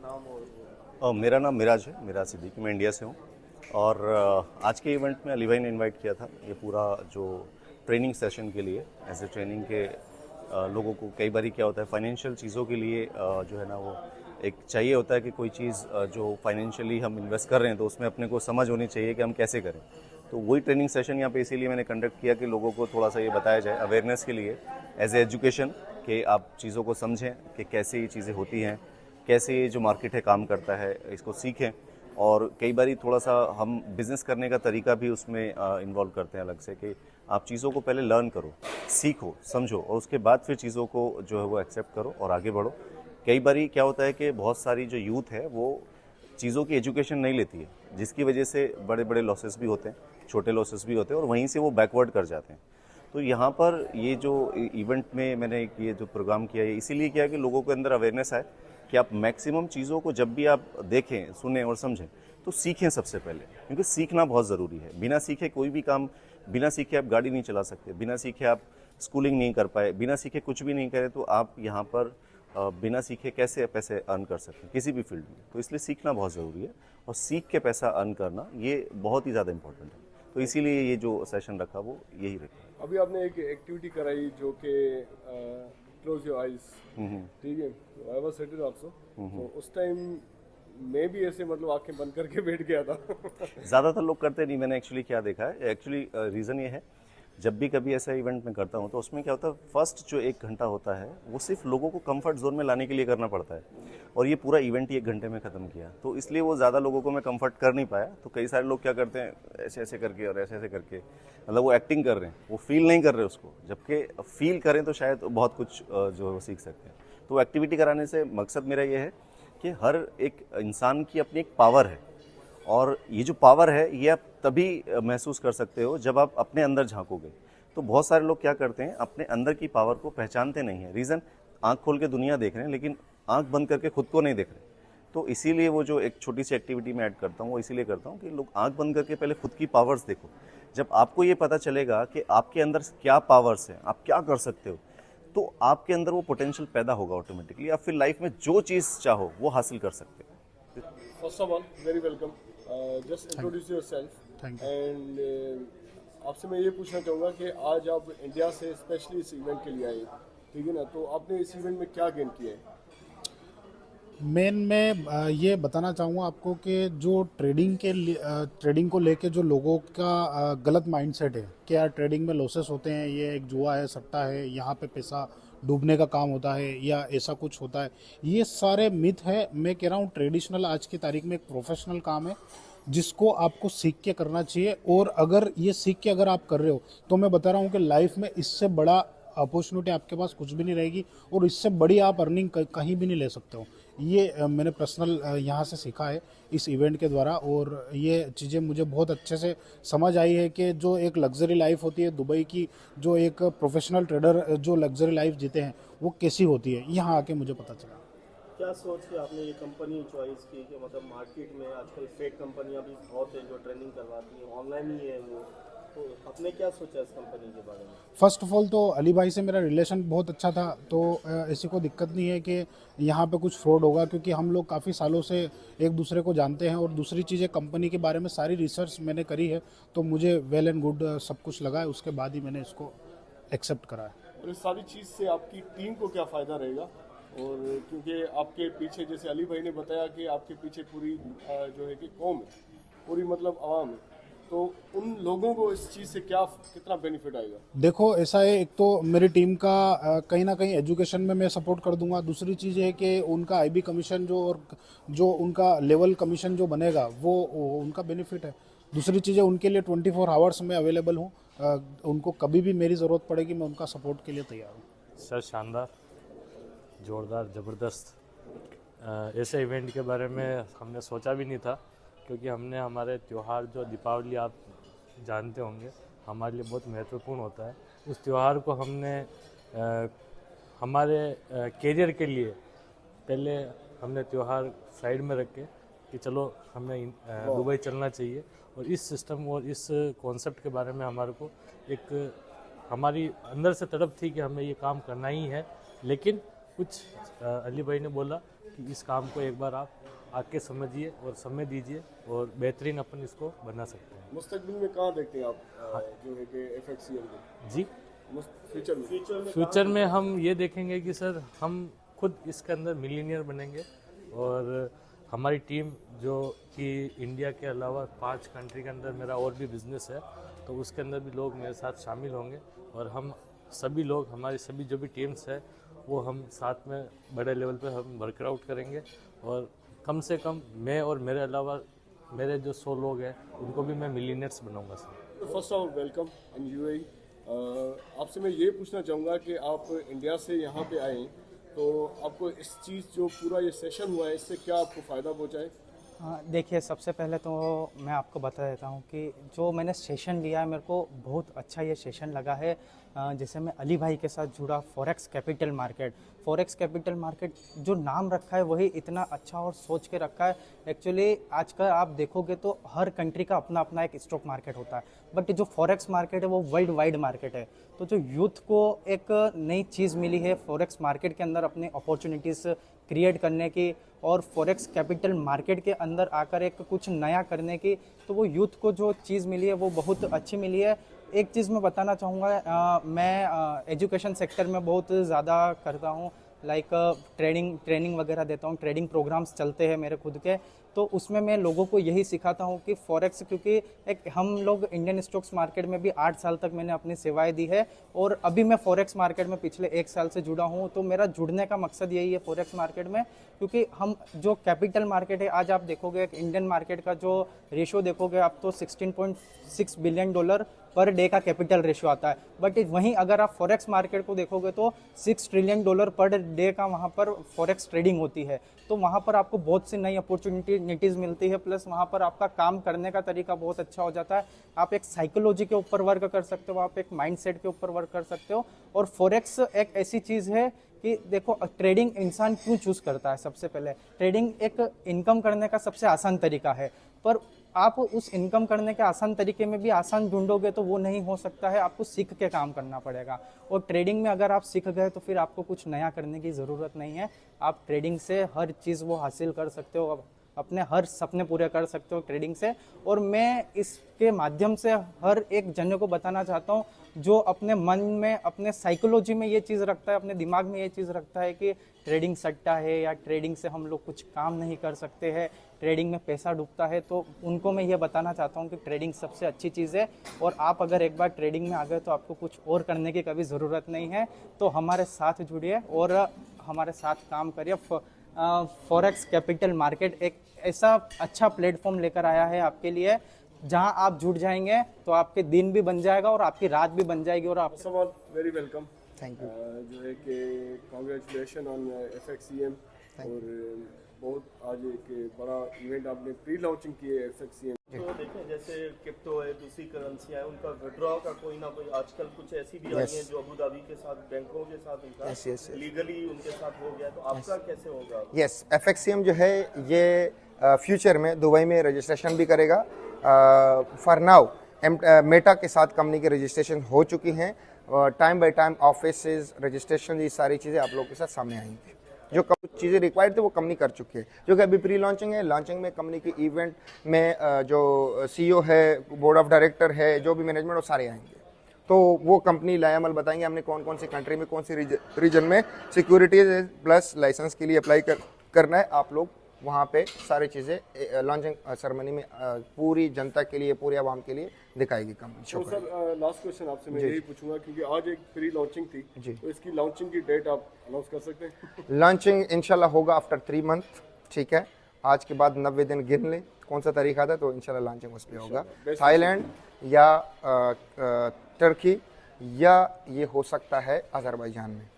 मेरा नाम मिराज है, मिराज सिद्दीकी, मैं इंडिया से हूँ। और आज के इवेंट में अली भाई ने इनवाइट किया था। ये पूरा जो ट्रेनिंग सेशन के लिए एज ए ट्रेनिंग के लोगों को कई बार क्या होता है फाइनेंशियल चीज़ों के लिए जो है ना वो एक चाहिए होता है कि कोई चीज़ जो फाइनेंशियली हम इन्वेस्ट कर रहे हैं तो उसमें अपने को समझ होनी चाहिए कि हम कैसे करें। तो वही ट्रेनिंग सेशन यहाँ पे इसीलिए मैंने कंडक्ट किया कि लोगों को थोड़ा सा ये बताया जाए अवेयरनेस के लिए एज ए एजुकेशन, कि आप चीज़ों को समझें कि कैसे ये चीज़ें होती हैं, कैसे ये जो मार्केट है काम करता है, इसको सीखें। और कई बार थोड़ा सा हम बिज़नेस करने का तरीका भी उसमें इन्वॉल्व करते हैं अलग से, कि आप चीज़ों को पहले लर्न करो, सीखो, समझो और उसके बाद फिर चीज़ों को जो है वो एक्सेप्ट करो और आगे बढ़ो। कई बार क्या होता है कि बहुत सारी जो यूथ है वो चीज़ों की एजुकेशन नहीं लेती है, जिसकी वजह से बड़े बड़े लॉसेस भी होते हैं, छोटे लॉसेस भी होते हैं और वहीं से वो बैकवर्ड कर जाते हैं। तो यहाँ पर ये जो इवेंट में मैंने ये जो प्रोग्राम किया है इसीलिए किया कि लोगों के अंदर अवेयरनेस आए कि आप मैक्सिमम चीज़ों को जब भी आप देखें, सुने और समझें तो सीखें सबसे पहले, क्योंकि सीखना बहुत ज़रूरी है। बिना सीखे कोई भी काम, बिना सीखे आप गाड़ी नहीं चला सकते, बिना सीखे आप स्कूलिंग नहीं कर पाए, बिना सीखे कुछ भी नहीं करें तो आप यहाँ पर बिना सीखे कैसे पैसे अर्न कर सकते हैं किसी भी फील्ड में। तो इसलिए सीखना बहुत ज़रूरी है और सीख के पैसा अर्न करना ये बहुत ही ज़्यादा इंपॉर्टेंट है। तो इसीलिए ये जो सेशन रखा वो यही रखा। अभी आपने एक एक्टिविटी कराई जो कि क्लोज योर आइज, ठीक है। आई वाज सिटिंग आल्सो, तो उस टाइम मैं भी ऐसे मतलब आंखें बंद करके बैठ गया था। ज़्यादातर लोग करते नहीं। मैंने एक्चुअली क्या देखा है, एक्चुअली रीज़न ये है, जब भी कभी ऐसा इवेंट मैं करता हूँ तो उसमें क्या होता है, फर्स्ट जो 1 घंटा होता है वो सिर्फ लोगों को कंफर्ट जोन में लाने के लिए करना पड़ता है और ये पूरा इवेंट ही 1 घंटे में ख़त्म किया। तो इसलिए वो ज़्यादा लोगों को मैं कंफर्ट कर नहीं पाया। तो कई सारे लोग क्या करते हैं, ऐसे ऐसे करके और ऐसे ऐसे करके, मतलब वो एक्टिंग कर रहे हैं, वो फील नहीं कर रहे उसको, जबकि फील करें तो शायद बहुत कुछ जो है वो सीख सकते हैं। तो एक्टिविटी कराने से मकसद मेरा ये है कि हर एक इंसान की अपनी एक पावर है और ये जो पावर है ये आप तभी महसूस कर सकते हो जब आप अपने अंदर झांकोगे। तो बहुत सारे लोग क्या करते हैं, अपने अंदर की पावर को पहचानते नहीं हैं। रीज़न, आंख खोल के दुनिया देख रहे हैं लेकिन आंख बंद करके खुद को नहीं देख रहे। तो इसीलिए वो जो एक छोटी सी एक्टिविटी में ऐड करता हूँ वो इसीलिए करता हूँ कि लोग आंख बंद करके पहले खुद की पावर्स देखो। जब आपको ये पता चलेगा कि आपके अंदर क्या पावर्स हैं, आप क्या कर सकते हो, तो आपके अंदर वो पोटेंशियल पैदा होगा ऑटोमेटिकली। आप फिर लाइफ में जो चीज़ चाहो वो हासिल कर सकते हो। First of all very welcome, just introduce yourself. Thank you. And आपसे मैं ये पूछना चाहूँगा कि आज आप इंडिया से स्पेशली इस इवेंट के लिए आए, ठीक है ना, तो आपने इस इवेंट में क्या गेन किया है? मेन मैं ये बताना चाहूँगा आपको कि जो ट्रेडिंग को लेके जो लोगों का गलत माइंडसेट है कि यार ट्रेडिंग में लॉसेस होते हैं, ये एक जुआ है, सट्टा है, यहाँ पे पैसा डूबने का काम होता है या ऐसा कुछ होता है, ये सारे मिथ है। मैं कह रहा हूँ ट्रेडिशनल आज की तारीख में एक प्रोफेशनल काम है जिसको आपको सीख के करना चाहिए। और अगर ये सीख के अगर आप कर रहे हो तो मैं बता रहा हूँ कि लाइफ में इससे बड़ा अपॉर्चुनिटी आपके पास कुछ भी नहीं रहेगी और इससे बड़ी आप अर्निंग कहीं भी नहीं ले सकते हो। ये मैंने पर्सनल यहाँ से सीखा है इस इवेंट के द्वारा और ये चीज़ें मुझे बहुत अच्छे से समझ आई है कि जो एक लग्जरी लाइफ होती है दुबई की, जो एक प्रोफेशनल ट्रेडर जो लग्जरी लाइफ जीते हैं वो कैसी होती है, यहाँ आके मुझे पता चला। क्या सोच के आपने ये कंपनी चॉइस की कि मतलब मार्केट में आजकल फेक कंपनियां भी बहुत है जो ट्रेनिंग करवाती हैं, ऑनलाइन ही है वो, तो आपने क्या सोचा इस कंपनी के बारे में? फर्स्ट ऑफ ऑल तो अली भाई से मेरा रिलेशन बहुत अच्छा था, तो ऐसी कोई दिक्कत नहीं है कि यहाँ पे कुछ फ्रॉड होगा, क्योंकि हम लोग काफ़ी सालों से एक दूसरे को जानते हैं। और दूसरी चीज़ें, कंपनी के बारे में सारी रिसर्च मैंने करी है तो मुझे वेल एंड गुड सब कुछ लगा है, उसके बाद ही मैंने इसको एक्सेप्ट करा है। और इस सारी चीज़ से आपकी टीम को क्या फ़ायदा रहेगा? और क्योंकि आपके पीछे, जैसे अली भाई ने बताया कि आपके पीछे पूरी जो है कि कौम है, पूरी मतलब आवाम है, तो उन लोगों को इस चीज़ से क्या कितना बेनिफिट आएगा? देखो ऐसा है, एक तो मेरी टीम का कहीं ना कहीं एजुकेशन में मैं सपोर्ट कर दूंगा। दूसरी चीज़ है कि उनका आईबी कमीशन जो और जो उनका लेवल कमीशन जो बनेगा वो उनका बेनिफिट है। दूसरी चीज़ है, उनके लिए 24 आवर्स में अवेलेबल हूँ। उनको कभी भी मेरी ज़रूरत पड़ेगी मैं उनका सपोर्ट के लिए तैयार हूँ। सर शानदार, जोरदार, ज़बरदस्त। ऐसे इवेंट के बारे में हमने सोचा भी नहीं था, क्योंकि हमने हमारे त्यौहार जो दीपावली आप जानते होंगे हमारे लिए बहुत महत्वपूर्ण होता है, उस त्यौहार को हमने हमारे कैरियर के लिए पहले हमने त्यौहार साइड में रख के कि चलो हमें दुबई चलना चाहिए। और इस सिस्टम और इस कॉन्सेप्ट के बारे में हमारे को एक हमारी अंदर से तड़प थी कि हमें ये काम करना ही है। लेकिन कुछ अली भाई ने बोला कि इस काम को एक बार आप आके समझिए और समय दीजिए और बेहतरीन अपन इसको बना सकते हैं। मुस्तकबिल में कहाँ देखते हैं आप जो है कि FXCM को जी, फ्यूचर में? फ्यूचर में हम ये देखेंगे कि सर हम खुद इसके अंदर मिलीनियर बनेंगे और हमारी टीम जो कि इंडिया के अलावा 5 कंट्री के अंदर मेरा और भी बिजनेस है, तो उसके अंदर भी लोग मेरे साथ शामिल होंगे और हम सभी लोग, हमारी सभी जो भी टीम्स है वो हम साथ में बड़े लेवल पे हम वर्कआउट करेंगे और कम से कम मैं और मेरे अलावा मेरे जो 100 लोग हैं उनको भी मैं मिलीनियर्स बनाऊंगा sir. First of welcome in UAE। आपसे मैं ये पूछना चाहूँगा कि आप इंडिया से यहाँ पे आए तो आपको इस चीज़ जो पूरा ये सेशन हुआ है इससे क्या आपको फ़ायदा पहुँचा है? हाँ, देखिए सबसे पहले तो मैं आपको बता देता हूँ कि जो मैंने सेशन लिया है मेरे को बहुत अच्छा ये सेशन लगा है। जैसे मैं अली भाई के साथ जुड़ा, फॉरेक्स कैपिटल मार्केट जो नाम रखा है वही इतना अच्छा और सोच के रखा है। एक्चुअली आजकल आप देखोगे तो हर कंट्री का अपना अपना एक स्टॉक मार्केट होता है, बट जो फॉरेक्स मार्केट है वो वर्ल्ड वाइड मार्केट है। तो जो यूथ को एक नई चीज़ मिली है फॉरेक्स मार्केट के अंदर अपनी अपॉर्चुनिटीज़ क्रिएट करने की और फॉरेक्स कैपिटल मार्केट के अंदर आकर एक कुछ नया करने की, तो वो यूथ को जो चीज़ मिली है वो बहुत अच्छी मिली है। एक चीज़ मैं बताना चाहूँगा, मैं एजुकेशन सेक्टर में बहुत ज़्यादा करता हूँ, लाइक ट्रेनिंग वगैरह देता हूँ, ट्रेडिंग प्रोग्राम्स चलते हैं मेरे खुद के, तो उसमें मैं लोगों को यही सिखाता हूँ कि फॉरेक्स, क्योंकि एक हम लोग इंडियन स्टॉक्स मार्केट में भी 8 साल तक मैंने अपनी सेवाएं दी है और अभी मैं फॉरेक्स मार्केट में पिछले 1 साल से जुड़ा हूँ। तो मेरा जुड़ने का मकसद यही है फॉरेक्स मार्केट में, क्योंकि हम जो कैपिटल मार्केट है, आज आप देखोगे इंडियन मार्केट का जो रेशियो देखोगे आप तो $16.6 बिलियन पर डे का कैपिटल रेशियो आता है, बट वहीं अगर आप फॉरेक्स मार्केट को देखोगे तो $6 ट्रिलियन पर डे का वहाँ पर फॉरेक्स ट्रेडिंग होती है। तो वहाँ पर आपको बहुत सी नई अपॉर्चुनिटीज़ मिलती है, प्लस वहाँ पर आपका काम करने का तरीका बहुत अच्छा हो जाता है। आप एक साइकोलॉजी के ऊपर वर्क कर सकते हो, आप एक माइंडसेट के ऊपर वर्क कर सकते हो। और फॉरेक्स एक ऐसी चीज़ है कि देखो, ट्रेडिंग इंसान क्यों चूज़ करता है? सबसे पहले ट्रेडिंग एक इनकम करने का सबसे आसान तरीका है, पर आप उस इनकम करने के आसान तरीके में भी आसान ढूंढोगे तो वो नहीं हो सकता है, आपको सीख के काम करना पड़ेगा। और ट्रेडिंग में अगर आप सीख गए तो फिर आपको कुछ नया करने की ज़रूरत नहीं है। आप ट्रेडिंग से हर चीज़ वो हासिल कर सकते हो, अपने हर सपने पूरे कर सकते हो ट्रेडिंग से। और मैं इसके माध्यम से हर एक जने को बताना चाहता हूँ जो अपने मन में, अपने साइकोलॉजी में ये चीज़ रखता है, अपने दिमाग में ये चीज़ रखता है कि ट्रेडिंग सट्टा है या ट्रेडिंग से हम लोग कुछ काम नहीं कर सकते हैं, ट्रेडिंग में पैसा डूबता है, तो उनको मैं ये बताना चाहता हूँ कि ट्रेडिंग सबसे अच्छी चीज़ है। और आप अगर एक बार ट्रेडिंग में आ गए तो आपको कुछ और करने की कभी ज़रूरत नहीं है। तो हमारे साथ जुड़िए और हमारे साथ काम करिए। फॉरेक्स कैपिटल मार्केट एक ऐसा अच्छा प्लेटफॉर्म लेकर आया है आपके लिए, जहां आप जुड़ जाएंगे तो आपके दिन भी बन जाएगा और आपकी रात भी बन जाएगी। और आप सवाल वेरी वेलकम, थैंक यू। जो है कि कांग्रेचुलेशन ऑन FXCM। और बहुत आज एक बड़ा इवेंट आपने प्री लॉन्चिंग की है FXCM। तो देखें जैसे क्रिप्टो है, दूसरी करेंसी है, उनका विड्रॉ का कोई ना कोई आजकल कुछ ऐसी भी आई है जो अबू धाबी के साथ, बैंकों के साथ उनका लीगली उनके साथ हो गया, तो आपका कैसे होगा? यस, FXCM जो है ये फ्यूचर में दुबई में रजिस्ट्रेशन भी करेगा। फॉर नाउ मेटा के साथ कंपनी की रजिस्ट्रेशन हो चुकी हैं। Time by time office registration, ये सारी चीज़ें आप लोगों के साथ सामने आएंगी। जो चीज़ें रिक्वायर्ड थे वो कंपनी कर चुकी है, जो कि अभी प्री लॉन्चिंग है। लॉन्चिंग में कंपनी की इवेंट में जो CEO है, बोर्ड ऑफ डायरेक्टर है, जो भी मैनेजमेंट, वो सारे आएंगे। तो वो कंपनी लायामल बताएंगे हमने कौन कौन सी कंट्री में, कौन सी रीजन में सिक्योरिटीज प्लस लाइसेंस के लिए अप्लाई करना है। आप लोग वहाँ पे सारी चीज़ें लॉन्चिंग सेरेमनी में पूरी जनता के लिए, पूरी आवाम के लिए दिखाएगी कंपनी। तो सर लास्ट क्वेश्चन आपसे मैं यही पूछूंगा, क्योंकि आज एक प्री लॉन्चिंग थी जी, तो इसकी लॉन्चिंग की डेट आप अनाउंस कर सकते हैं? लॉन्चिंग इंशाल्लाह होगा आफ्टर 3 मंथ, ठीक है। आज के बाद 90 दिन गिन लें कौन सा तारीख आता है, तो इंशाल्लाह लॉन्चिंग उस पर होगा। थाईलैंड या टर्की या ये हो सकता है अजरबैजान में।